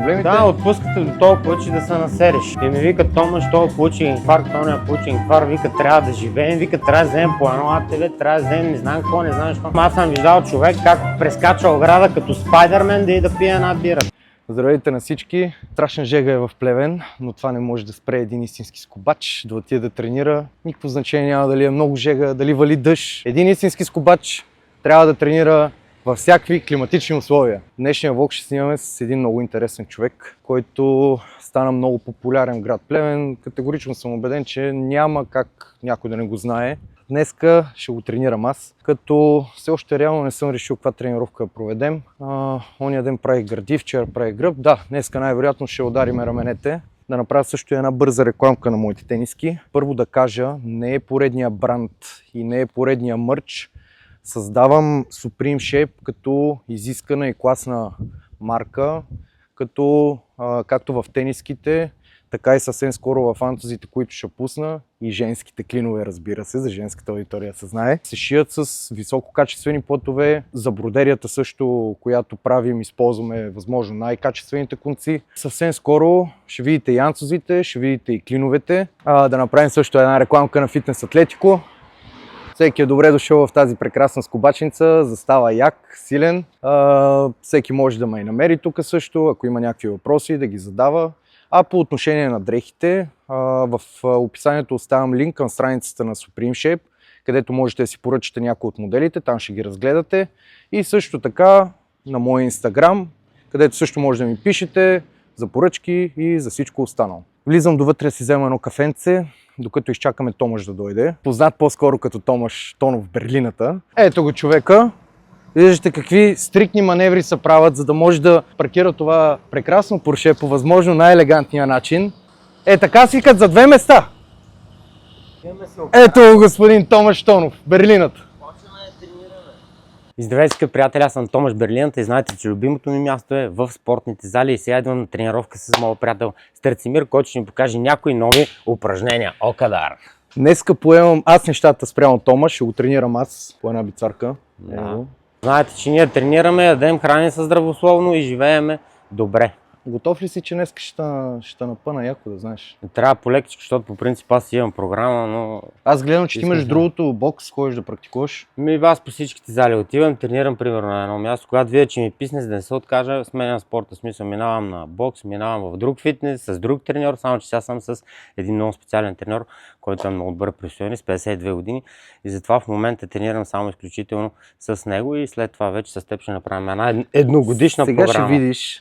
проблемите. Да, отпускате до толкова, че да се населиш. И ми викат, Томаш, той получи инфаркт, той получи инфаркт, вика, трябва да живеем, вика, трябва да вземем по едно АТВ, трябва да вземем не знам какво, не знам какво. Аз съм виждал човек как прескача ограда като Спайдермен да и да пие една бира. Здравейте на всички! Страшен жега е в Плевен, но това не може да спре един истински скубач да отиде да тренира. Никакво значение няма дали е много жега, дали вали дъжд. Един истински скубач трябва да тренира във всякакви климатични условия. Днешния влог ще снимаме с един много интересен човек, който стана много популярен в град Плевен. Категорично съм убеден, че няма как някой да не го знае. Днеска ще го тренирам аз, като все още реално не съм решил каква тренировка да проведем. Ония ден правих гърди, вчера правих гръб. Да, днеска най-вероятно ще ударим раменете. Да направя също една бърза рекламка на моите тениски. Първо да кажа, не е поредния бранд и не е поредния мърч. Създавам Supreme Shape като изискана и класна марка, като както в тениските, така и съвсем скоро в фантазите, които ще пусна, и женските клинове, разбира се, за женската аудитория се знае. Се шият с висококачествени плътове, за бродерията също, която правим, използваме възможно най-качествените конци. Съвсем скоро ще видите и анцузите, ще видите и клиновете. Да направим също една рекламка на Фитнес Атлетико. Всеки е добре дошъл в тази прекрасна скубачница, застава як, силен. Всеки може да ме и намери тук също, ако има някакви въпроси, да ги задава. А по отношение на дрехите, в описанието оставям линк към страницата на Supreme Shape, където можете да си поръчате някои от моделите, там ще ги разгледате. И също така на моя Instagram, където също може да ми пишете за поръчки и за всичко останало. Влизам довътре да си взема едно кафенце, докато изчакаме Томаш да дойде. Познат по-скоро като Томаш Тонов в Берлината. Ето го човека. Виждате какви стриктни маневри се правят, за да може да паркира това прекрасно Порше по възможно най-елегантния начин. Така свикат за две места. Ето господин Томаш Тонов, Берлината. Здравейте, скъпи приятели, аз съм Томаш Берлината и знаете, че любимото ми място е в спортните зали и сега идвам на тренировка с моят приятел Страцимир, който ще ни покаже някои нови упражнения. Окадар! Днеска поемам аз нещата спрямо Томаш, ще го тренирам аз по една бицарка. Да. Знаете, че ние тренираме, ядем, храним се здравословно и живееме добре. Готов ли си, че днес ще напъна яко, да знаеш? Трябва по-лекичко, защото по принцип аз имам програма, но... Аз гледам, че ти имаш другото бокс, ходиш да практикуваш. Аз по всичките зали отивам, тренирам примерно на едно място. Когато видя, че ми писне, за да не се откажа, сменям спорта, смисъл минавам на бокс, минавам в друг фитнес, с друг треньор, само че сега съм с един много специален треньор, който е много добър професионалист, 52 години. И затова в момента тренирам само изключително с него и след това вече с теб ще направим една едногодишна програма. Сега ще видиш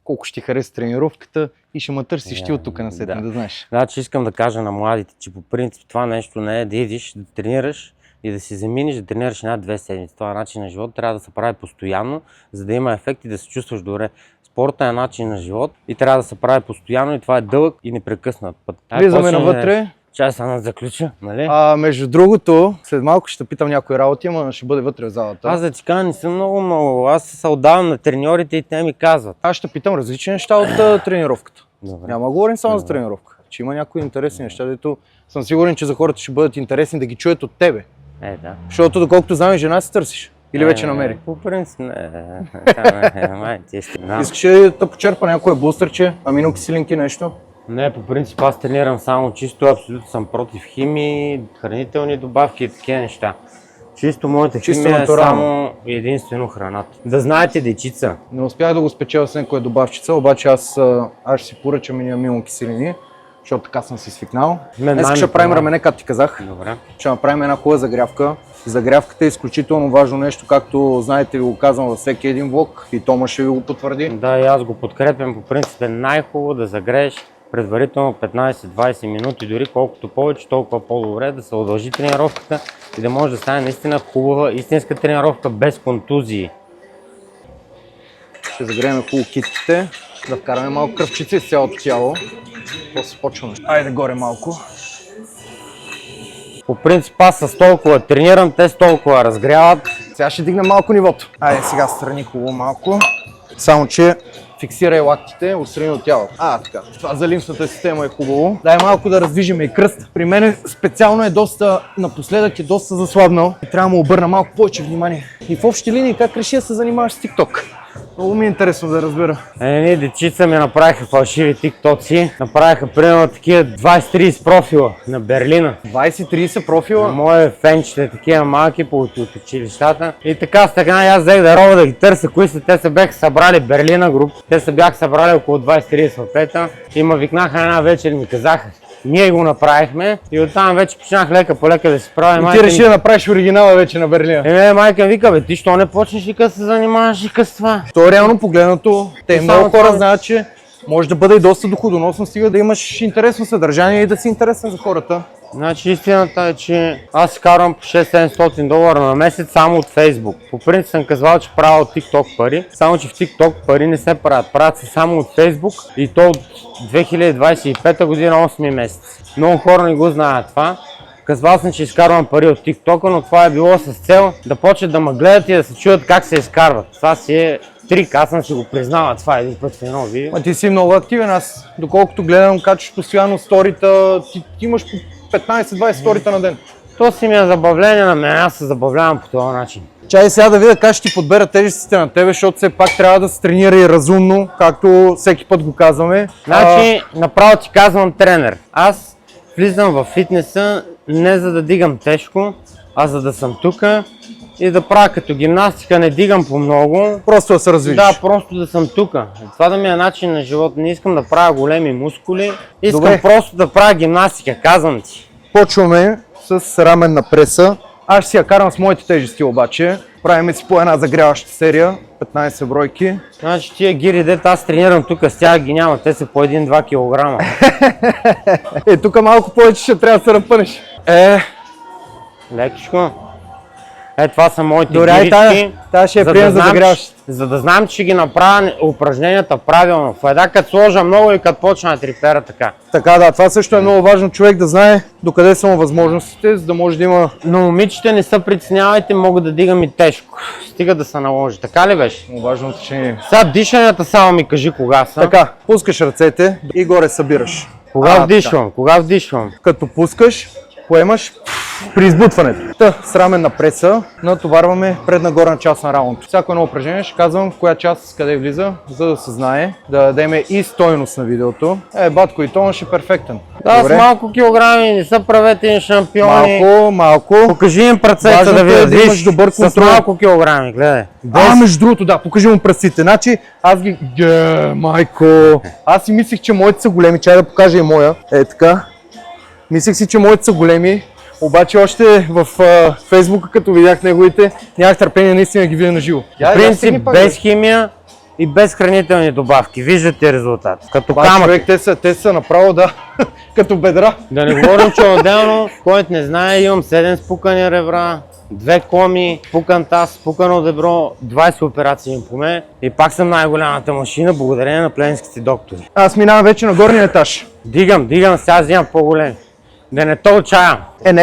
колко ще ти хареса тренировката и ще ме търсиш ти от тук насетне, да знаеш. Значи искам да кажа на младите, че по принцип това нещо не е да идиш, да тренираш и да си заминиш, да тренираш една-две седмици. Това начин на живот трябва да се прави постоянно, за да има ефект и да се чувстваш добре. Спорта е начин на живот и трябва да се прави постоянно и това е дълъг и непрекъснат път. Влизаме навътре. Чай сега да заключа, нали? Между другото, след малко ще питам някои работи, ама ще бъде вътре в залата. Аз да ти кажа, не съм много. Аз се отдавам на треньорите и те ми казват. Аз ще питам различни неща от тренировката. Добре. Няма да говорим само за тренировка. Че има някои интересни неща, дето съм сигурен, че за хората ще бъдат интересни да ги чуят от тебе. Да. Защото доколкото знам, жена си търсиш. Или вече намери? По принцип, Искаш да почерпа някое бустърче, аминокиселинки, нещо? Не, по принцип аз тренирам само чисто, абсолютно съм против химии, хранителни добавки и такива неща. Чисто моята химия е само единствено храната. Да знаете, дечица. Не успях да го спечеля с някоя добавчица, обаче аз ще си поръчам и аминокиселини, защото така съм си свикнал. Днес ще правим рамене, както ти казах. Добре. Ще направим една хубава загрявка. Загрявката е изключително важно нещо, както знаете, ви го казвам във всеки един влог и Тома ще ви го потвърди. Да, и аз го подкрепям. По принцип е най-хубаво да загрееш предварително 15-20 минути, дори колкото повече, толкова по-добре, да се удължи тренировката и да може да стане наистина хубава, истинска тренировка без контузии. Ще загреем хубаво китките, да вкараме малко кръвчица из цялото тяло. После почваме. Айде горе малко. По принцип аз с толкова тренирам, те с толкова разгряват. Сега ще дигнем малко нивото. Айде сега страни хубаво малко. Само че фиксирай лактите отстрани от тялото. Така. Това за лимфната система е хубаво. Дай малко да раздвижим и кръст. При мен специално е напоследък е доста заслабнал. Трябва да му обърна малко повече внимание. И в общи линии как реши да се занимаваш с TikTok? Много ми е интересно да разбера. Едни дечица ми направиха фалшиви тиктоци. Направиха примерно такива 20-30 профила на Берлина. 20-30 На профила. мои фенчета, такива малки от училищата. И така с така аз взех да роба да ги търся, кои са. Те се бяха събрали Берлина груп. Те се бяха събрали около 20-30 атлета. И ме викнаха една вечер и ми казаха: ние го направихме. И оттам вече почнах лека по лека да се правя. И ти реши да направиш оригинала вече на Берлина. Майка вика: бе, ти що не почнеш и да се занимаваш и с това? То реално погледнато, те И много само хора това- знаят, че може да бъде и доста доходоносно, стига да имаш интересно съдържание и да си интересен за хората. Значи истината е, че аз си карвам по 600-700 долара на месец само от Facebook. По принцип съм казвал, че правя от TikTok пари, само че в TikTok пари не се правят. Правят се само от Facebook и то от 2025 година 8 месец. Много хора не го знаят това. Казвал съм, че изкарвам пари от TikTok, но това е било с цел да почнат да ме гледат и да се чуят как се изкарват. Това си е трик, аз съм си го признал, това е един път в едно видео. А ти си много активен, аз доколкото гледам, качваш постоянно сторита, ти имаш по 15-20 сторита на ден. То си ми е забавление на мен, аз се забавлявам по този начин. Чай сега да видя как ще ти подбера тежестите на тебе, защото все пак трябва да се тренира и разумно, както всеки път го казваме. Значи, направо ти казвам тренер. Аз влизам в фитнеса не за да дигам тежко, а за да съм тука и да правя като гимнастика, не дигам по много. Просто да се развиш. Да, просто да съм тука. Това да ми е начин на живот. Не искам да правя големи мускули, искам Добре. просто да правя гимнастика, казвам ти. Почваме с раменна преса. Аз ще си я карам с моите тежести обаче. Правиме си по една загряваща серия, 15 бройки. Значи тия гири, дето аз тренирам тук, с тях ги няма, те са по 1-2 кг. Тук малко повече ще трябва да се разпънеш. Лекичко. Това са моите Добре, ай гирички. тая ще я прием за загряващ. За да знам, че ще ги направя упражненията правилно. В една като сложа много и като почна да трипера така. Така да, това също е много важно човек да знае докъде са му възможностите, за да може да има... Но момичета, не се притеснявайте, мога да дигам и тежко. Стига да се наложи. Така ли беше? Много важно уточнение. Сега дишанията само ми кажи кога са. Така, пускаш ръцете и горе събираш. Кога вдишвам? Кога вдишвам? Като пускаш, поемаш при избутването. С раменна преса натоварваме предна горна част на раунд. Всяко едно упражнение ще казвам в коя част къде влиза, за да се знае, да дадем и стойност на видеото. Батко и тон ще е перфектен. Да, Добре. с малко килограми, не са правете шампиони. Малко. Покажи им пръцета Важното да е видят. да имаш Виж, добър с контрол. малко килограми, гледай. Между другото, да, покажи му пръстите. Значи, аз ги... майко! Аз си мислех, че моите са големи. Чай да покажа и моя. Така. Мислех си, че моите са големи. Обаче още в Фейсбука, като видях неговите, нямах търпение наистина да ги видя на живо. В принцип, без химия и без хранителни добавки. Виждате резултат. Като камък. Човек, те са направо, да, като бедра. Да не говорим, че отделно, който не знае, имам 7 спукани ребра, 2 коми, спукан таз, спукано дебро, 20 операции им по мен и пак съм най-голямата машина, благодарение на плевенските доктори. Аз минавам вече на горния етаж. Дигам, сега взимам по-големи. Да не то отчаям.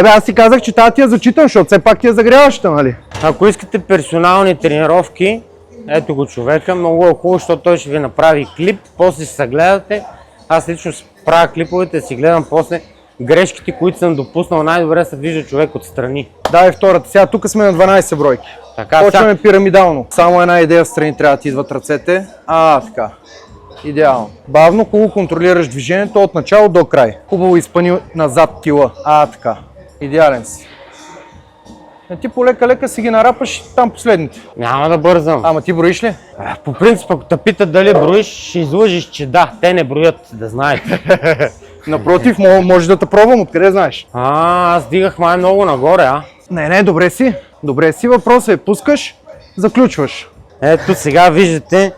Аз си казах, че тази ти я зачитам, защото все пак ти я загряваща, нали? Ако искате персонални тренировки, ето го човека, много е хубаво, защото той ще ви направи клип, после ще се гледате. Аз лично правя клиповете, си гледам после грешките, които съм допуснал. Най-добре се вижда човек отстрани. Да, втората. Сега тук сме на 12 бройки. Така, Почваме пирамидално. Само една идея в страни трябва да ти идват ръцете. Така. Идеално. Бавно, хубаво контролираш движението от начало до край. Хубаво изпъни назад тила. Така. Идеален си. Ти полека-лека си ги нарапаш там последните. Няма да бързам. Ама ти броиш ли? По принцип, ако те питат дали броиш, ще излъжиш, че да, те не броят, да знаете. Напротив, може да те пробвам, откъде знаеш? Аз дигах май много нагоре, Не, добре си. Добре си, въпросът е пускаш, заключваш. Ето сега виждате,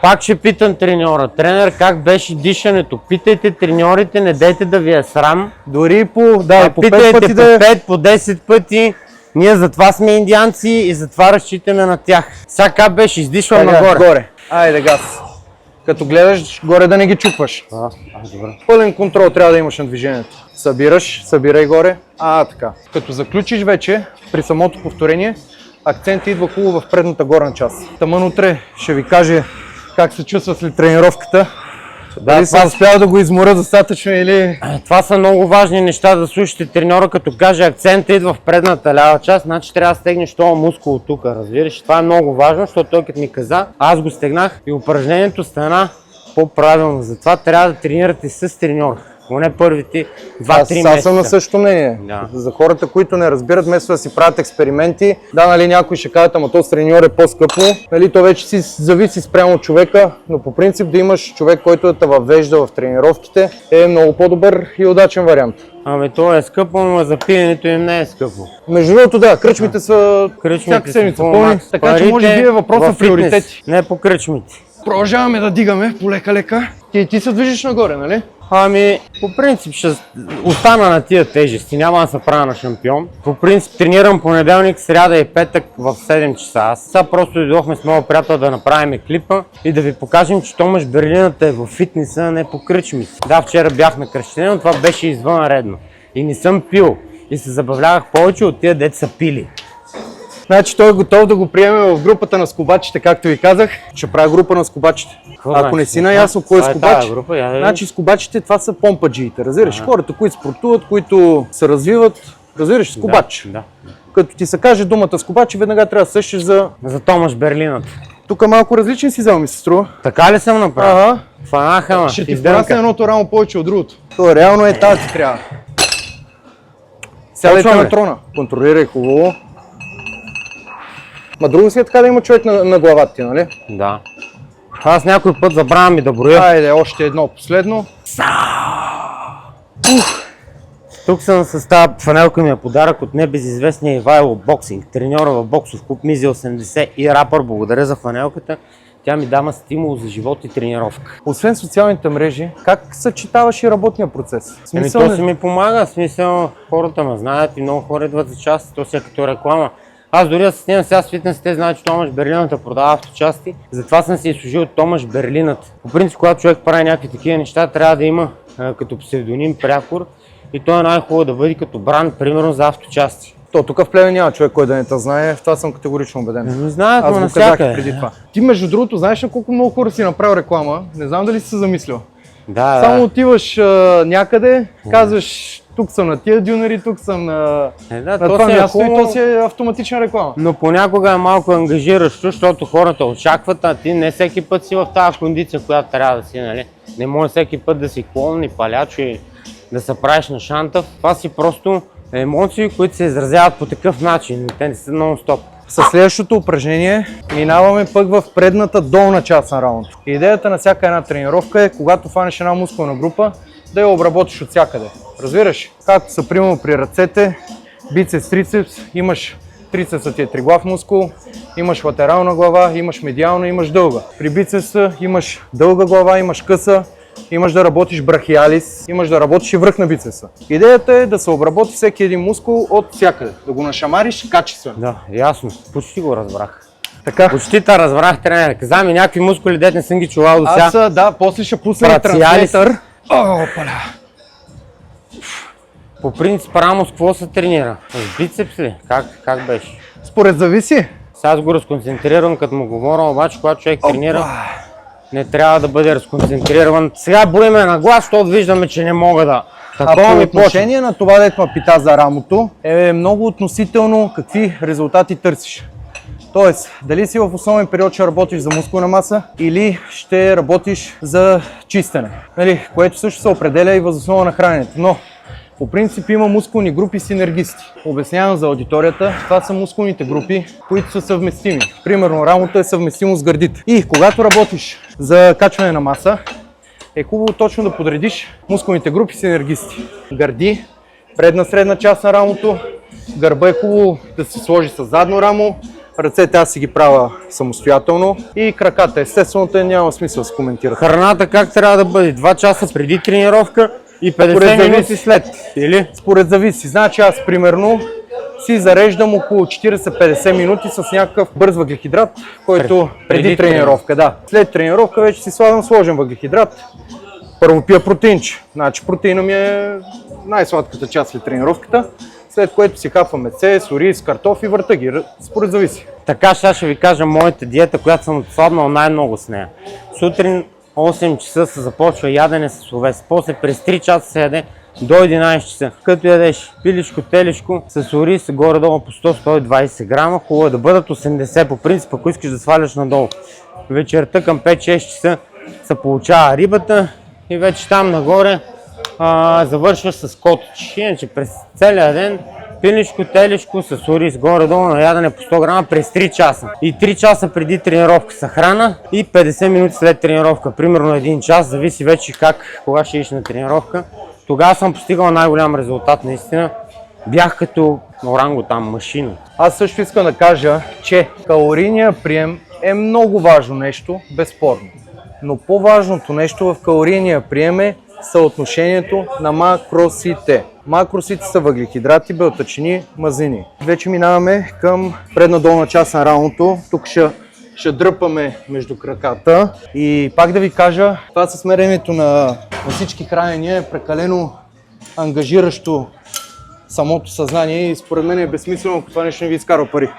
пак ще питам треньора. Тренер, как беше дишането? Питайте треньорите, не дейте да ви е срам. Дори по 5 Питайте пъти по да... 5, по 10 пъти. Ние затова сме индианци и затова разчитаме на тях. Сега как беше? Издишвам нагоре. Горе. Айде газ. Като гледаш, горе да не ги чупваш. Добре. Пълен контрол трябва да имаш на движението. Събирай горе. Така. Като заключиш вече, при самото повторение, акцентът идва хубаво в предната горна част. Тъмън утре ще ви каже как се чувства след тренировката. Дали съм успял да го изморя достатъчно или... Това са много важни неща да слушате треньора, като каже акцента идва в предната лява част, значи трябва да стегнеш този мускул тук, разбираш? Това е много важно, защото той като ми каза, аз го стегнах и упражнението стана по-правилно. Затова трябва да тренирате с треньор. Поне първите 2-3 месеца. Аз съм на същото мнение. Да. За хората, които не разбират, вместо да си правят експерименти, да, нали, някой ще кажат, ама то с треньор е по-скъпо, нали, то вече си зависи спрямо от човека, но по принцип да имаш човек, който да те въвежда в тренировките, е много по-добър и удачен вариант. Ами то е скъпо, но за пиенето им не е скъпо. Между другото, да, кръчмите са всяка седмица пълни, така че може би е въпрос на приоритети. Не по кръчмите. Продължаваме да дигаме полека-лека. Ти се движиш нагоре, нали? Ами, по принцип ще остана на тия тежести, няма да се правя на шампион. По принцип тренирам понеделник, сряда и петък в 7 часа. Аз сега просто дойдохме с моя приятел да направим клипа и да ви покажем, че Томаш Берлината е в фитнеса, не по кръчмите. Да, вчера бях на кръщене, но това беше извънредно. И не съм пил. И се забавлявах повече от тия деца са пили. Значи той е готов да го приеме в групата на скубачите, както ви казах. Ще правя група на скубачите. Ако не си наясно кой е скубач, значи скубачите това са помпаджиите, разбираш? Хората, които спортуват, които се развиват, разбираш, скубач. Да. Като ти се каже думата скубач, веднага трябва да сещаш за Томаш Берлината. Тук малко различен си взел, ми се струва. Така ли съм направил? Фанаха ма. Ще ти впорасне едното рамо повече от другото. То реално е тази трябва. Сядайте на трона. Контролирай хубаво. Ма друго си е така да има човек на главата ти, нали? Да. Аз някой път забравям и да броя. Айде, още едно последно. Тук съм с тази фанелка ми е подарък от небезизвестния Ивайло Боксинг, треньора в боксов клуб Мизи 80 и рапър. Благодаря за фанелката. Тя ми дава стимул за живот и тренировка. Освен социалните мрежи, как съчетаваш и работния процес? То си ми помага, в смисъл хората ме знаят и много хора идват за части, то си е като реклама. Аз дори да се снимам сега с фитнес, те знаят, че Томаш Берлината продава авточасти. Затова съм си изслужил Томаш Берлината. По принцип, когато човек прави някакви такива неща, трябва да има като псевдоним прякор. И то е най-хубаво да бъде като бранд, примерно за авточасти. То тук в Плевен няма човек, който да не те знае, в това съм категорично убеден. Не знаят, аз но го казах преди това. Ти между другото, знаеш на колко много хора си направил реклама, не знам дали си се замислил. Да, само отиваш някъде, казваш тук съм на тия дюнери, тук съм на това място и то си е автоматична реклама. Но понякога е малко ангажиращо, защото хората очакват, а ти не всеки път си в тази кондиция, която трябва да си, нали? Не може всеки път да си клон и паляч и да се правиш на шантав. Това си просто емоции, които се изразяват по такъв начин. Те не са нон-стоп. Със следващото упражнение минаваме пък в предната долна част на раунд. Идеята на всяка една тренировка е, когато фанеш една мускулна група, да я обработиш от всякъде. Разбираш? Както са примерно при ръцете, бицепс, трицепс, имаш трицепсът ти е триглав мускул, имаш латерална глава, имаш медиална, имаш дълга. При бицепса имаш дълга глава, имаш къса, имаш да работиш брахиалис, имаш да работиш и връх на бицепса. Идеята е да се обработи всеки един мускул от всякъде, да го нашамариш качествено. Да, ясно. Почти го разбрах. Така. Почти те разбрах, тренер. Каза ми някакви мускули, дет не съм ги чувал до сега. Аз да, после ще пусна трансметър. По принцип, Рамос, какво се тренира? С бицепс ли? Как беше? Според зависи. Сега аз го разконцентрирам, като му говоря, обаче когато човек тренира, не трябва да бъде разконцентриран. Сега броиме на глас, защото виждаме, че не мога да. По отношение на това, дето ме пита за рамото, е много относително какви резултати търсиш. Тоест, дали си в основен период ще работиш за мускулна маса или ще работиш за чистене, нали, което също се определя и въз основа на храненето. Но по принцип има мускулни групи синергисти. Обяснявам за аудиторията, това са мускулните групи, които са съвместими. Примерно рамото е съвместимо с гърдите. И когато работиш за качване на маса, е хубаво точно да подредиш мускулните групи синергисти. Гърди, предна средна част на рамото, гърба е хубаво да се сложи с задно рамо, ръцете аз си ги правя самостоятелно и краката естествено няма смисъл да се коментира. Храната как трябва да бъде? 2 часа преди тренировка и 50 минути след, или? Според зависи. Значи аз примерно си зареждам около 40-50 минути с някакъв бърз въглехидрат, който преди тренировка. Да. След тренировка вече си слагам сложен въглехидрат. Първо пия протеинче. Значи протеина ми е най-сладката част след тренировката, след което си хапвам меце, ориз, картофи, върта ги. Според зависи. Така ще ви кажа моята диета, която съм отслабнал най-много с нея. Сутрин 8 часа се започва ядене с овес, после през 3 часа се яде до 11 часа. Като ядеш пилешко, телешко, с ориз горе-долу по 100-120 грама, хубаво е да бъдат 80 по принцип, ако искаш да сваляш надолу. Вечерта към 5-6 часа се получава рибата и вече там нагоре завършваш с коточи. Иначе през целия ден пилешко, телешко, с ориз горе-долу на ядене по 100 грама през 3 часа. И 3 часа преди тренировка са храна и 50 минути след тренировка. Примерно 1 час, зависи вече кога ще идеш на тренировка. Тогава съм постигал най-голям резултат наистина. Бях като орангутан, машина. Аз също искам да кажа, че калорийният прием е много важно нещо, безспорно. Но по-важното нещо в калорийния прием е съотношението на макросите. Макросите са въглехидрати, белтъчини, мазнини. Вече минаваме към предна долна част на рамото. Тук ще дръпаме между краката. И пак да ви кажа, това с меренето на всички хранения е прекалено ангажиращо самото съзнание и според мен е безсмислено, ако това нещо не ви изкарва пари.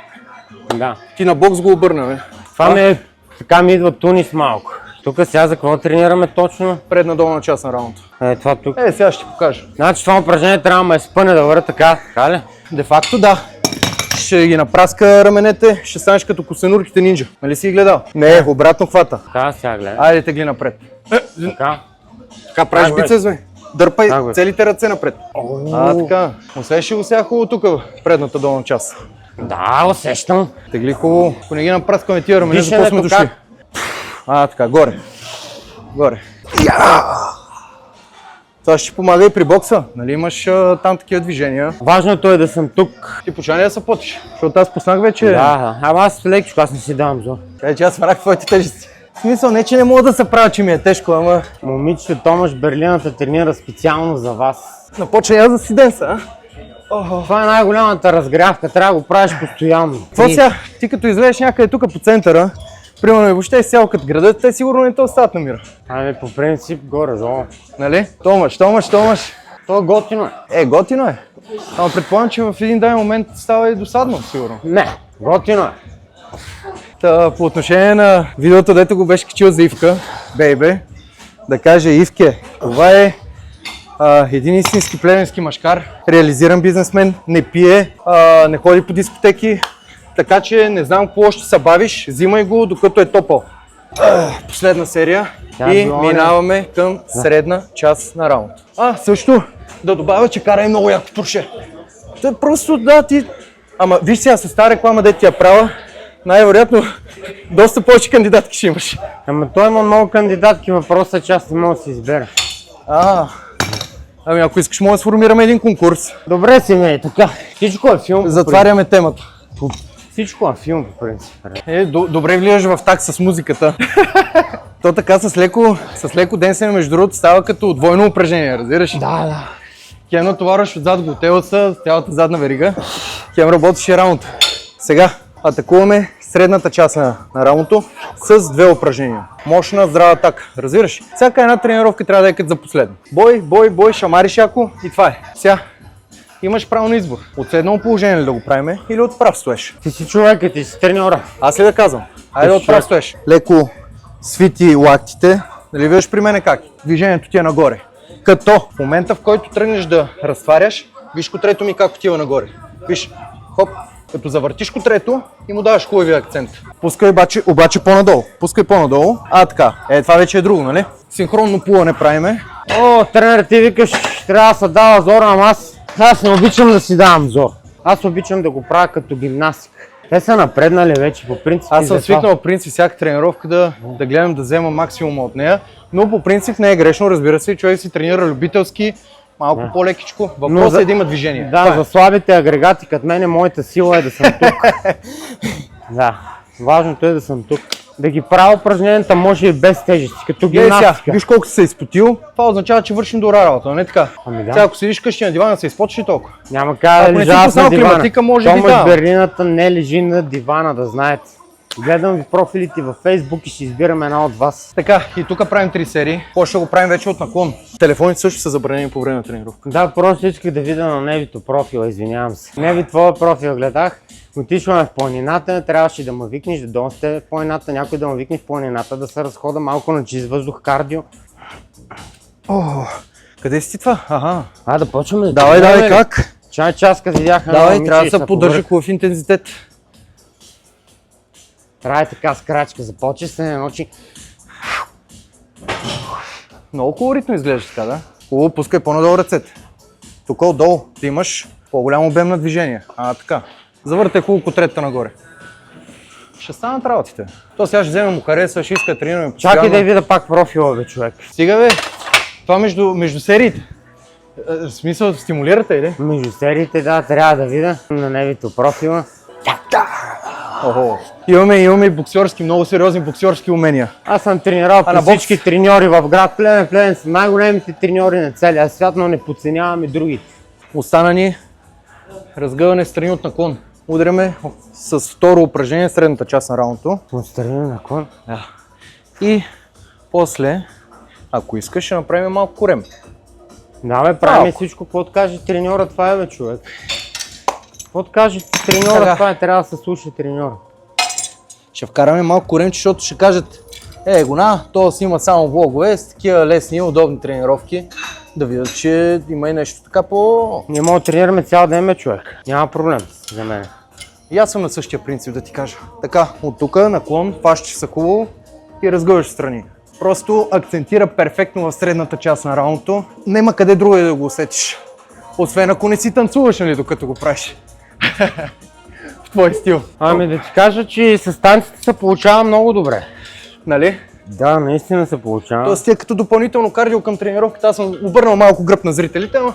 Да. Ти на бокс го обърна, бе. Така ми идва тунис малко. Тук сега за какво тренираме точно? Предна долна част на рамото. Това тук. Сега ще ти покажа. Значи това упражнение трябва да ме спъне да върна така ли? Де факто да. Ще ги напраска раменете, ще станеш като косенурките нинджа. Нали си ги гледал? Не, обратно хвата. Така сега гледа. Айде тегли напред. Така. Така правиш Так, бе. бицепс, бе. Дърпай Так, бе. целите ръце напред. Така. Усещаш ли го сега хубаво тук, в предната долна част? Да, усещам. Тегли хубаво. Ако не ги напраскаме тия рамени, за Дишането какво сме дошли? Така, горе. Горе. Това ще ти помага и при бокса. Нали имаш там такива движения. Важното е да съм тук. Ти почва ли да се потиш? Защото аз поснах вече. Да, ама аз лекичко, аз не си давам зор. Че аз сварах твоите тежести. В смисъл, не че не мога да се правя, че ми е тежко, ама... Момичето Томаш Берлината тренира специално за вас. Напочна аз да си ден са, Това е най-голямата разгрявка, трябва да го правиш постоянно. Какво сега? Ти като излезеш някъде тук по центъра, примерно и въобще е сял като града, те сигурно не те остават на мира. Ами по принцип горе-долу. Нали? Томаш. То готино е. Готино е. Ама предполагам, че в един даден момент става и досадно, сигурно. Не, готино е. По отношение на видеото, дето го беше качил за Ивка, бейбе, да каже Ивке, това е един истински плевенски мъжкар, реализиран бизнесмен, не пие, не ходи по дискотеки, така че не знам какво ще се бавиш, взимай го докато е топъл. Последна серия и минаваме към средна част на раунд. Също да добавя, че кара и много яко турше. Той е просто ти... Ама виж сега, с тази реклама, дето ти я права, най-вероятно доста повече кандидатки ще имаш. Ама той има много кандидатки, въпросът е, че аз не мога да се избера. Ами ако искаш, може да сформираме един конкурс. Добре си ме, така. Всичко е филм. Затваряме темата. Всичко е филм, по принцип. Добре влияш в такт с музиката. То така с леко денсене, между другото, става като двойно упражнение, разбираш? Да. Хем натоварваш отзад глутелца, цялата задна верига, хем работиш и раунд. Сега атакуваме средната част на рамото с две упражнения. Мощна, здрава атака, разбираш? Всяка една тренировка трябва да е като за последно. Бой, шамариш яко и това е. Сега имаш право на избор. От седнало положение ли да го правим или от прав стоеш? Ти си човека, ти си треньора. Аз ли да казвам? Айде от прав стоеш. Леко свити лактите. Нали виждаш при мене как? Движението ти е нагоре. Като в момента, в който тръгнеш да разтваряш, виж котрето ми как отива нагоре. Виж, хоп, като завъртиш котрето и му даваш хубавия акцент. Пускай обаче по-надолу. Пускай по-надолу. Така. Това вече е друго, нали? Синхронно плуване правиме. Тренер, ти викаш, трябва да се дава зор, ама аз не обичам да си давам зор. Аз обичам да го правя като гимнастика. Те са напреднали вече по принцип. Аз съм свикнал по принцип всяка тренировка да гледам да взема максимума от нея, но по принцип не е грешно, разбира се, човек си тренира любителски, малко по-лекичко. Въпросът е да има движение. Да, за слабите агрегати като мене, моята сила е да съм тук. Да, важното е да съм тук. Да ги правя упражненията може и без тежести, като гимнастика. Виж колко си се изпотил, това означава, че вършим добра работа, не така? Ами да. Сега ако седиш къщи на дивана, се изпотиш и толкова. Няма как да лежа аз на дивана. Климатика, може би Томаш Берлината не лежи на дивана, да знаете. Гледам ви профилите във Facebook и ще избирам една от вас. Така, и тук правим 3 серии. После ще го правим вече от наклон. Телефоните също са забранени по време на тренировка. Да, просто исках да видя на Невито профила, извинявам се. Неви, твоя профил гледах. Отишваме в планината, трябваше да ме викнеш, да дойдем с теб в планината, някой да ме викне в планината, да се разхода малко на чист въздух, кардио. О, къде си ти това? Ага. Да почваме да Давай, тренираме ли? как? Чай часка видяха едно Давай, момиче трябва и да се поддържа в интензитет. Трябва е така с крачка, започва се не ночи. Много колоритно изглежда така, да? Хубаво, пускай по-надолу ръцете. Тук отдолу да имаш по-голям обем на движение. Така. Завъртай хубаво котретата нагоре. Ще станат работите. То сега ще вземем, му хареса, ще иска да тренираме постоянно. Чакай да я видя пак профила, бе, човек. Стига, бе. Това между сериите. В смисъл, стимулирате или? Между сериите, да, трябва да видя на невито профила. Охо. Имаме боксерски, много сериозни боксерски умения. Аз съм тренирал на по всички треньори в град Плевен. Плевен са най-големите треньори на целия свят, но не подценяваме другите. Остана ни разгъване страни от наклон. Удряме с второ упражнение, средната част на раундото. Отстрани наклон. Да. И после, ако искаш, ще направим малко корем. Да, бе, правим Малко. всичко, каквото каже треньора, това е, бе, човек. Каквото каже треньора, Така. това е, трябва да се слуша треньора. Ще вкараме малко коремче, защото ще кажат то си има само влогове с такива лесни и удобни тренировки. Да видят, че има и нещо така по... Ние мога да тренираме цял ден, бе, човек. Няма проблем за мен. И аз съм на същия принцип, да ти кажа. Така, от тук наклон, фащаш се хубаво и разгъваш страни. Просто акцентира перфектно в средната част на раундото. Нема къде друго да го усетиш. Освен ако не си танцуваш, нали, докато го правиш. В твой стил. Ами да ти кажа, че с танците се получава много добре. Нали? Да, наистина се получава. Тоест тия като допълнително кардио към тренировката, аз съм обърнал малко гръб на зрителите, но...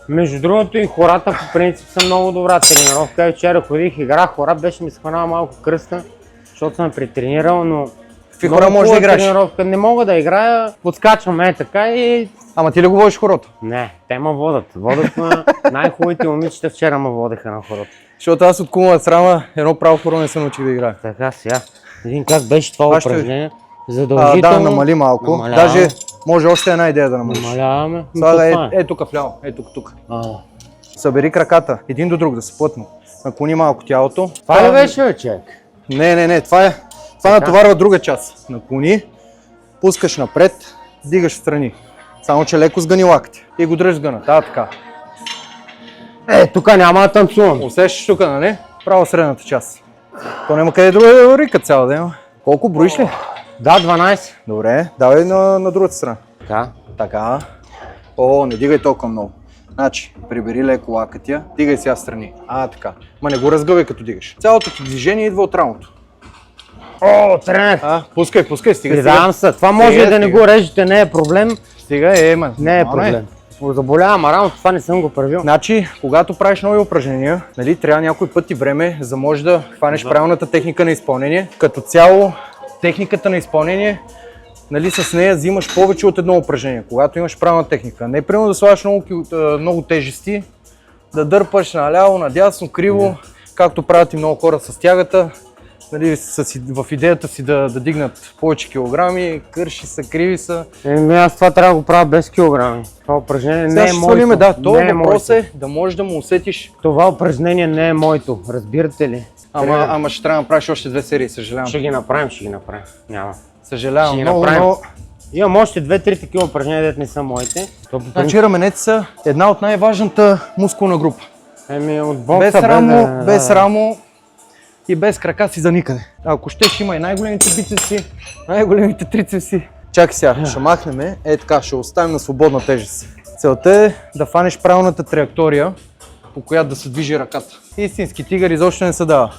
Между другото и хората по принцип са много добра тренировка. Вчера ходих, играх хора, беше ми схванала малко кръста, защото съм претренирал, но... Какви хора можеш да играеш? Тренировка. Не мога да играя, подскачвам така и... Ама ти ли го водиш хорото? Не, те ме водят. Водят на най-хубавите момичета, вчера ме водеха на хорото. Защото аз от кумова срама едно право хоро не се научих да играя. Така сега. Един как беше това Това ще- упражнение? Задължително. Да, намали малко. Намалявам. Даже може още една идея да намалиш. Намаляваме. Слага тук вляво, тук. Събери краката, един до друг да са плътно. Наклони малко тялото. Това ли беше, бе, човек? Не, това натоварва друга част. Наклони, пускаш напред, дигаш встрани. Само че леко сгъни лакти и го дръж сгънат. Така. Тук няма да танцувам. Усещаш тук, нали? Право средната част. То няма къде друга да рика цял ден. Колко броиш ли? Да, 12. Добре, давай на другата страна. Така. Така. Не дигай толкова много. Значи, прибери леко лакътя, дигай сега встрани. Така. Ма не го разгъвай като дигаш. Цялото ти движение идва от рамото. Тренер. Пускай, стига. Придавам се. Това може и да не стига. го режете, не е проблем. Стига, Не е проблем. Заболявам рамото, това не съм го правил. Значи, когато правиш нови упражнения, нали, трябва някой път и време, за да можеш да хванеш правилната техника на изпълнение. Като цяло, техниката на изпълнение, нали, с нея взимаш повече от едно упражнение, когато имаш правилна техника. Не е примерно да слагаш много тежести, да дърпаш наляво, надясно, криво, както правят и много хора с тягата. Нали, в идеята си да дигнат повече килограми, кърши са, криви са. Аз това трябва да го правя без килограми. Това упражнение не Сега е ще моето. свалиме, Не е въпрос моето. е да можеш да му усетиш. Това упражнение не е моето, разбирате ли? Ама ще трябва да направиш още 2 серии, съжалявам. Ще ги направим. Няма. Съжалявам, Ще ги много, направим. но... Имам още 2-3 такива упражнения, дето не са моите. Значи раменете са една от най-важната мускулна група. От бокса Без рамо и без крака си за никъде. Ако щеш, има и най-големите бицепси, най-големите трицепси. Чакай сега, ще махнем, така, ще оставим на свободна тежест. Целта е да фанеш правилната траектория, по която да се движи ръката. Истински тигър изобщо не се дава.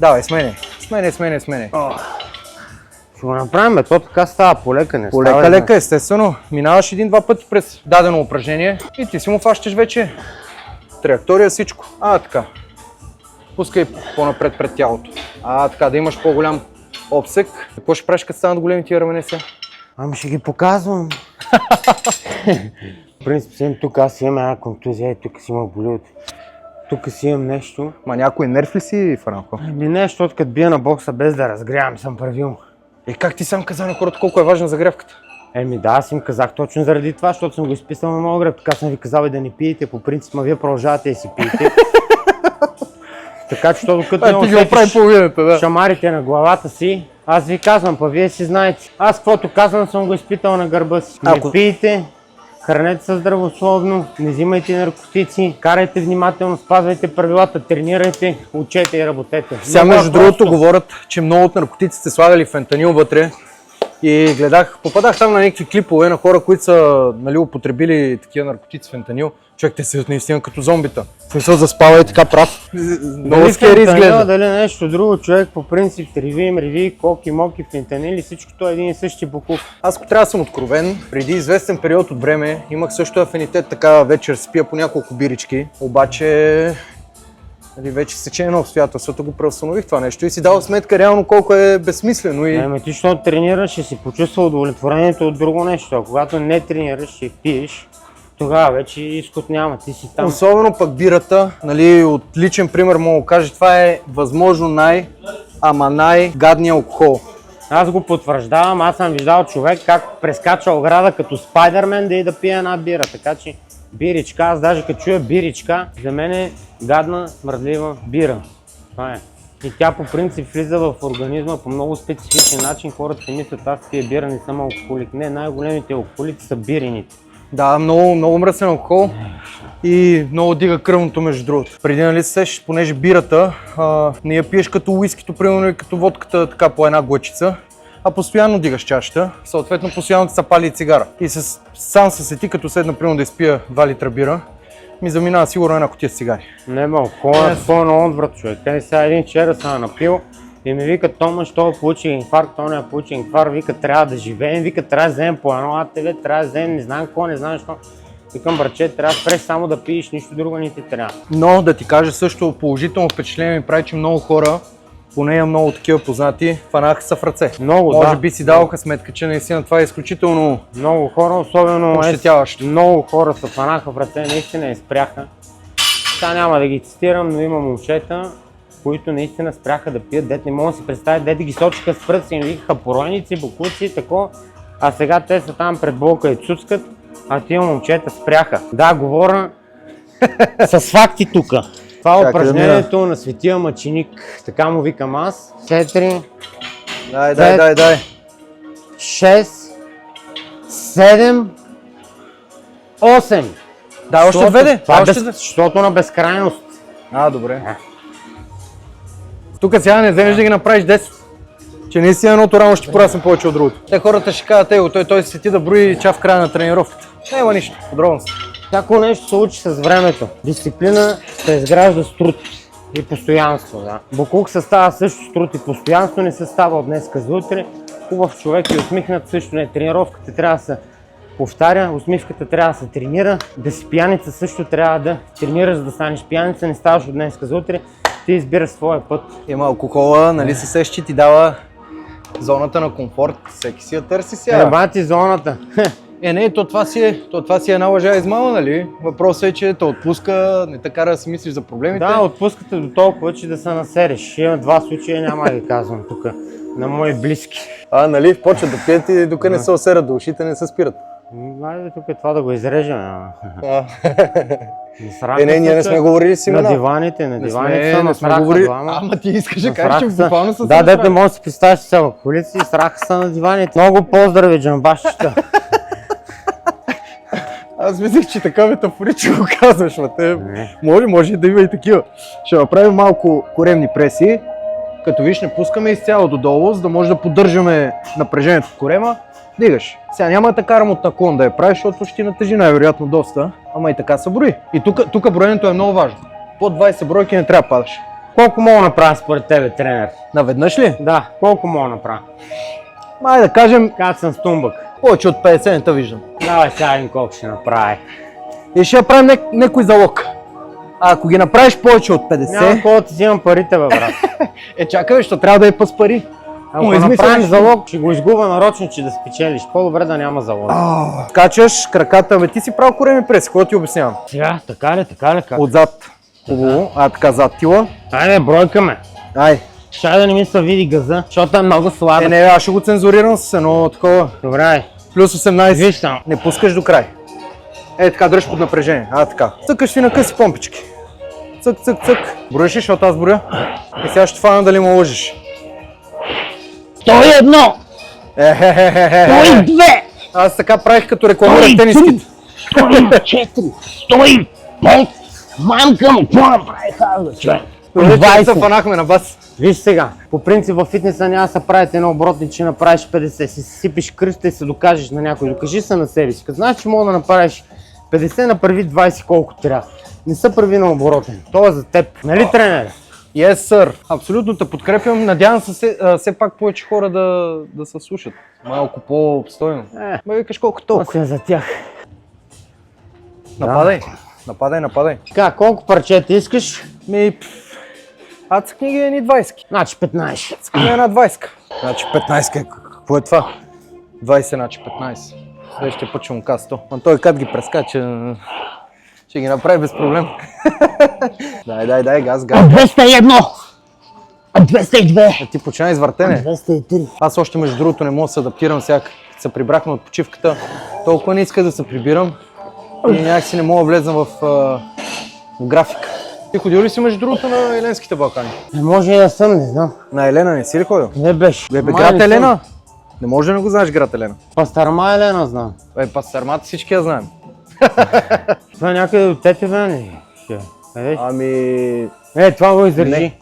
Давай, сменяй. Сменяй. Ще го направим, то така става полека, не става. Полека, естествено. Минаваш един-два пъти през дадено упражнение и ти си му фащаш вече траектория, всичко. Така. Пускай по-напред пред тялото. Така, да имаш по-голям обсек. Какво ще правиш, като станат големи тия рамене сега? Ами ще ги показвам. В принцип си имам тук, аз имам една контузия, тук си има боли от... Тук си имам нещо. Ма някой нерв ли си, Франко? Ами не, защото като бия на бокса без да разгрявам съм правил. Как ти сам каза на хората колко е важна загрявката? Да, аз им казах точно заради това, защото съм го изписал на моя гръб. Така съм ви казал и да не пиете, по принцип, вие продължавате и си пиете. Така че докато Ти ги оправи половината, да. шамарите на главата си, аз ви казвам, па вие си знаете. Аз каквото казвам съм го изпитал на гърба си. Не пийте, хранете се здравословно, не взимайте наркотици, карайте внимателно, спазвайте правилата, тренирайте, учете и работете. Сега между другото говорят, че много от наркотиците слагали фентанил вътре. И попадах там на някакви клипове на хора, които са употребили такива наркотици фентанил. Човек, те са наистина като зомбита. В смисъл заспава и така прав. Много скери изглежда. Дали нещо друго, човек по принцип реви, коки, моки, фентанили, всичко това е един и същи бокук. Аз ако трябва да съм откровен, преди известен период от време имах също афинитет така вечер си пия по няколко бирички, обаче вече с течение на обстоятелствата го преустанових това нещо и си дал сметка реално колко е безсмислено. Ти защото тренираш и си почувства удовлетворението от друго нещо, а когато не тренираш и пиеш, тогава вече изход няма, ти си там. Особено пък бирата, от личен пример мога да кажа, това е възможно най-гадният алкохол. Аз го потвърждавам, аз съм виждал човек как прескача ограда като Спайдермен да пие една бира, така че биричка, аз даже като чуя биричка, за мен е гадна, смръдлива бира. Това е. И тя по принцип влиза в организма по много специфичен начин. Хората си мислят, аз пия бира, не съм алкохолик. Не, най-големите алкохолици са бирените. Да, много мръсен алкохол и много дига кръвното между другото. Преди сеш, понеже бирата не я пиеш като уискито, примерно и като водката така по една глъчица, а постоянно дигаш чашата, съответно постоянно ти се пали и цигара. И сам се сети, като седна примерно да изпия 2 литра бира, ми заминава сигурно една кутия с цигари. Не бе, алкохол е пълно отврат, човек. Те сега един вчера се напил и ми вика, Тома, що получи инфаркт, то не получи инфаркт, вика, трябва да живеем, вика, трябва да вземем по едно АТВ, трябва да вземем не знам какво, не знам защо. Викам, братче, трябва да спреш само да пиеш, нищо друго не ти трябва. Но да ти кажа също положително впечатление ми прави, че много хора, поне имам много такива познати, фанаха са в ръце. Много, може би си даваха сметка, че наистина това е изключително много хора, особено ощетяващо. Много хора се фанаха в ръце, наистина я спряха. Сега няма да ги цитирам, но има момчета, които наистина спряха да пият, дет не мога да си представят, дет ги сочиха с пръци, им викаха поройници, бокуци, тако, а сега те са там пред блока и цуцкат, а тия момчета спряха. Да, говоря с факти тука. Това е упражнението на светия мъченик, така му викам аз. 4, Дай. 6, 7, 8. Да, още две. Защото на безкрайност. Добре. Тук сега не вземеш да ги направиш 10. Че наистина едното рамо ще порасне повече от другото. Те хората ще кажат, той се сети да брои чак в края на тренировката. Няма нищо, подробно се. Всяко нещо се учи с времето. Дисциплина се изгражда с труд и постоянство. Да. Бокук се става също с труд и постоянство, не се става от днеска за утре. Хубав човек и усмихнат също не. Тренировката трябва да се повтаря, усмивката трябва да се тренира. Да си пияница също трябва да тренираш, за да станеш пияница, не ставаш от днеска за утре. Ти избираш своя път. Има алкохола, се сещи, ти дава зоната на комфорт. Всеки си я търси сега. Ребати зоната. Не, това си е една лъжа измама, нали? Въпросът е, че те отпуска, не те кара да си мислиш за проблемите. Да, отпускате до толкова, че да се насереш. Има 2 случая, няма да ги казвам тук на мои близки. Нали, почват да пият и докато не се осерят до ушите, не се спират. Айде тук това да го изрежем. Ние не сме говорили с имена. На диваните са насраха двама. Ама ти искаш да кажеш, че буквално са. Да, дете може да си представиш сега колици и сраха са на диваните. Много поздрави, джамбашчета. Аз мислих, че така метафорично го казваш, може да има и такива. Ще направим малко коремни преси, като виж не пускаме изцяло додолу, за да може да поддържаме напрежението в корема. Дигаш. Сега няма да карам от наклон да я правиш, защото ще ти натежи най-вероятно доста, ама и така се брои. И тук броенето е много важно. Под 20 бройки не трябва да падаш. Колко мога да направя според тебе, тренер? Наведнъж ли? Да, колко мога да направя? Май да кажем... Как съм с тумбък? Повече от 50 не те виждам. Давай сега един колко ще направи. И ще направим някой залог. А ако ги направиш повече от 50... Няма колко ти взимам парите, бе, брат. Чакай, защото трябва да е пъс пари. Ако направим залог, ще го изгубя нарочно, че да спечелиш. По-добре да няма залог. Качаш краката, ти си прав кореми преси, какво ти обяснявам? Сега, така ли? Как? Отзад. Хубаво, така зад тила. Айде, бройка ме. Ай. Ще да не ми се види газа, защото е много сладък. Не, аз ще го цензурирам с едно такова. Добре. Плюс 18. Виж там. Не пускаш до край. Така, дръж под напрежение. Така. Цъкаш си на къси помпички. Цък, цък, цък. Броиш ли, защото аз броя? И сега ще фана дали му лъжиш. 101! Ехехехехе. 102! Аз така правих като рекламирах тениските. 104! 105! Мамка му, какво направих аз, бе, човек? Добре, че се 20! фанахме на бас. Виж сега, по принцип във фитнеса няма да се правите едно оборотни, че направиш 50, си сипиш кръста и се докажеш на някой. Докажи се на себе си. Като знаеш, че мога да направиш 50, направи 20 колко трябва. Не са прави на оборотен. Това е за теб. Нали, тренер? Yes, sir. Абсолютно те подкрепям. Надявам се все пак повече хора да се слушат. Малко по-обстойно. Ме викаш колко толкова. Това си е за тях. Нападай. Нападай, нападай. Така, колко парчета искаш? Аз цъкни ги едни 20. Значи 15. Цъкни една 20. Значи 15. Какво е това? 20, значи 15. Следващия път ще му каза 100. Но той как ги прескача, ще ги направи без проблем. Дай, газ. 201! 202! Ти почина извъртене. 203! Аз още между другото не мога да се адаптирам сега, като се прибрахме от почивката. Толкова не иска да се прибирам и някакси не мога да влезам в графика. Ти ходил ли си между другото на Еленските Балкани? Не може и да съм, не знам. На Елена не си ли ходил? Не беше. Град Елена? Не може да не го знаеш град Елена. Пастарма Елена знам. Пастармата всички я знаем. Това някъде от Тетеве, не? Ами... Това го изрежи. Не.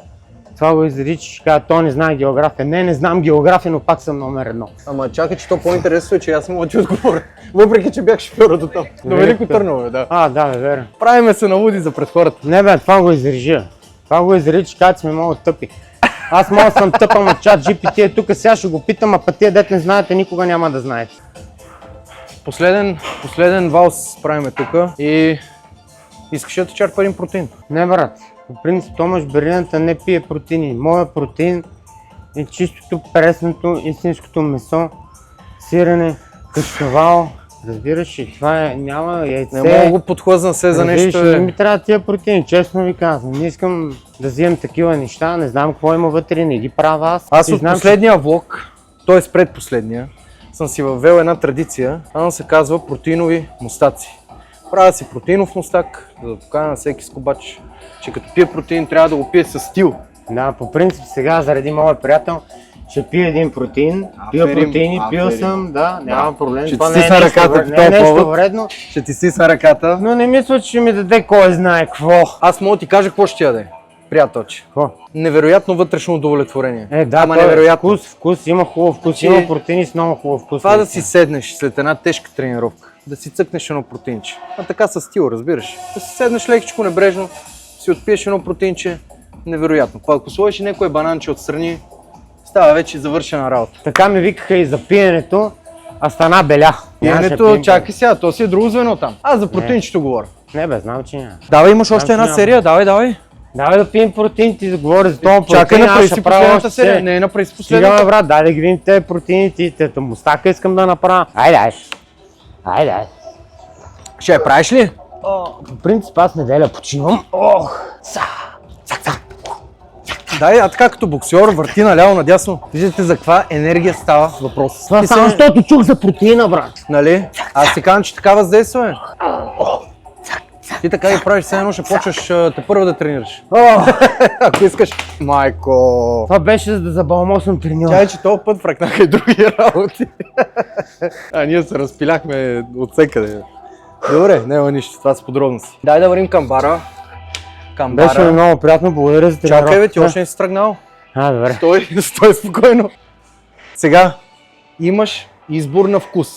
Това го изрежи, че ще кажа, то не знае география. Не знам география, но пак съм номер 1. Ама чакай, че то по-интересно е, че аз мога да ти отговоря. Въпреки, че бях шофьора до там. До Велико Търново, да. Да, бе, верно. Правиме се на луди за пред хората. Не бе, това го изрежи. Това го изрежи, че кажа, че сме много тъпи. Аз мога да съм тъп, ама чат GPT е тук, сега ще го питам, а пък тия дет не знаете, никога няма да знаете. Последен валс правиме тук и искаш да ти черпа един протеин. Не, брат. По принцип, Томаш Берлината не пие протеини. Моя протеин е чистото, преснато, истинското месо, сирене, кашкавал. Разбираш ли, това е, няма яйце. Не мога да го подхлъзна се за нещо. Не ми трябва тия протеини, честно ви казвам. Не искам да взимам такива неща, не знам какво има вътре, не ги правя аз. Аз И от знам, последния влог, т.е. предпоследния, съм си въвел една традиция, она се казва протеинови мустаци. Правя си протеинов мустак, за да покажа на всеки скубач, че като пие протеин трябва да го пие с стил. Да, по принцип сега заради моят приятел ще пия един протеин, пия протеини, пил съм, да, няма проблем. Ще Това ти не е стисна нещо, ръката по не е този нещо повод. вредно, Ще ти стисна ръката. но не мисля, че ще ми даде кой знае какво. Аз мога да ти кажа какво ще яде, приятелче. Какво? Невероятно вътрешно удовлетворение. Да, Ама то е невероятно. вкус, има хубав вкус, Значи, има протеини с много хубав вкус. Това да си седнеш след една тежка тренировка, да си цъкнеш едно протеинче. А така със стил, разбираш. Да си седнеш лекичко небрежно, си отпиеш едно протеинче, невероятно. Па ако сложиш някое бананче отстрани, става вече завършена работа. Така ми викаха и за пиенето, а стана беля. Пиенето, чакай сега, то си е друго звено там. Аз за протеинчето говоря. Не бе, знам, че няма. Давай, имаш още Значи една няма. серия, давай. Давай да пием протеин, ти да говориш за това протеин. Чакай, аз направи ще си правя последната още серия. все. Не, направи си Стига, последната. бе, брат, дай да ги видим те протеините и тета мустака искам да направя. Айде. Ще я правиш ли? По принцип аз неделя почивам. Дай, а така като боксер, върти наляво, надясно. Виждате за каква енергия става въпрос. Това само защото чух за протеина, брат. Нали? Аз ти казвам, че така въздейства, бе. Ти така и правиш, все едно ще почваш те първо да тренираш. Ако искаш. Майко. Това беше за да забалмосвам треньор. Тя е, че този път фракнаха и други работи. А ние се разпиляхме от всекъде. Добре, няма нищо, това са подробности. Дай да вървим към бара. Беше ми много приятно, благодаря за тренировката. Чакай бе, ти още не си тръгнал. Добре. Стой спокойно. Сега имаш избор на вкус.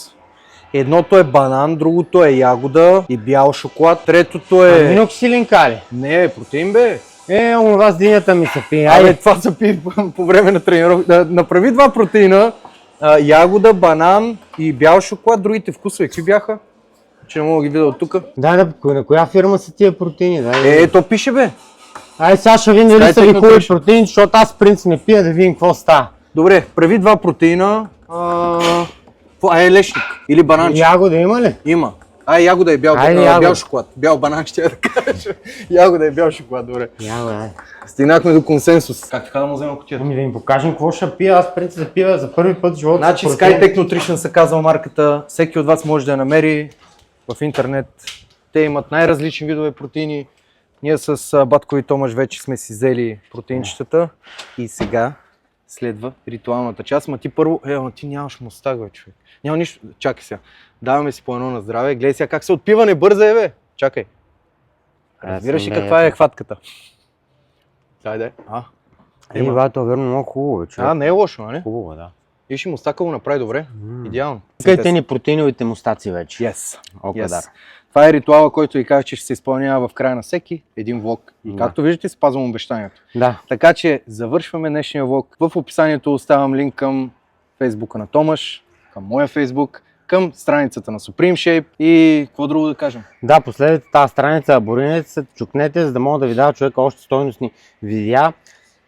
Едното е банан, другото е ягода и бял шоколад, третото е... Аминоксилинка ли? Не, протеин бе. Онова с динята ми се пие. Абе, това се пие по време на тренировка. Направи два протеина, ягода, банан и бял шоколад, другите вкусове. Какви бяха? Че не мога да ги видя от тук. На коя фирма са тия протеини? То пише бе. Сега ще видим дали са ви Скайтек хубави нутриtion. протеини, защото аз в принцип не пия да видим какво става. Добре, прави два протеина. Лешник или бананче. Ягода има ли? Има. Ягода е бял, Ягода. бял шоколад. Бял банан ще я да кажа. Ягода е бял шоколад, добре. Ягода. Стигнахме до консенсус. Как така да му взема кутията? Да им покажем какво ще пия. Аз в принцип да пия за първи път в живота. Значи Skitech Nutrition се казва марката. Всеки от вас може да я намери в интернет. Те имат най-различни видове протеини. Ние с Батко и Томаш вече сме си взели протеинчетата и сега следва ритуалната част. Ма ти първо, ти нямаш мустак, бе, човек. Няма нищо, чакай сега. Даваме си по едно на здраве. Гледай сега как се отпива, не бързай, бе. Чакай. Разбираш ли каква е хватката? Хайде. Това е верно много хубаво, човек. Не е лошо, нали? Хубаво, да. Виж и мустака го направи добре. Идеално. Искайте ни протеиновите мустаци вече. Yes. Окадар. Това е ритуала, който ви казах, че ще се изпълнява в края на всеки един влог. И Да. както виждате, спазвам обещанието. Да. Така че завършваме днешния влог. В описанието оставам линк към фейсбука на Томаш, към моя фейсбук, към страницата на Supreme Shape и какво друго да кажем. Да, последвайте тази страница, абонирайте се, чукнете, за да мога да ви дава човека още стойностни видеа.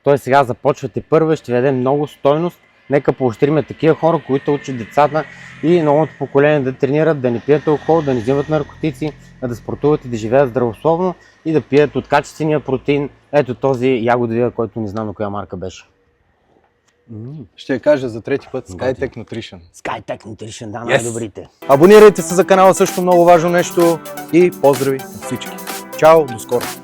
Той сега започвате първа, ще ви даде много стойност. Нека поощриме такива хора, които учат децата и новото поколение да тренират, да не пият алкохол, да не взимат наркотици, а да спортуват и да живеят здравословно и да пият от качествения протеин. Ето този ягодовия, който не знам на коя марка беше. Ще я кажа за трети път Готин. SkyTech Nutrition. SkyTech Nutrition, да, Yes. най-добрите. Абонирайте се за канала, също много важно нещо и поздрави на всички. Чао, до скоро!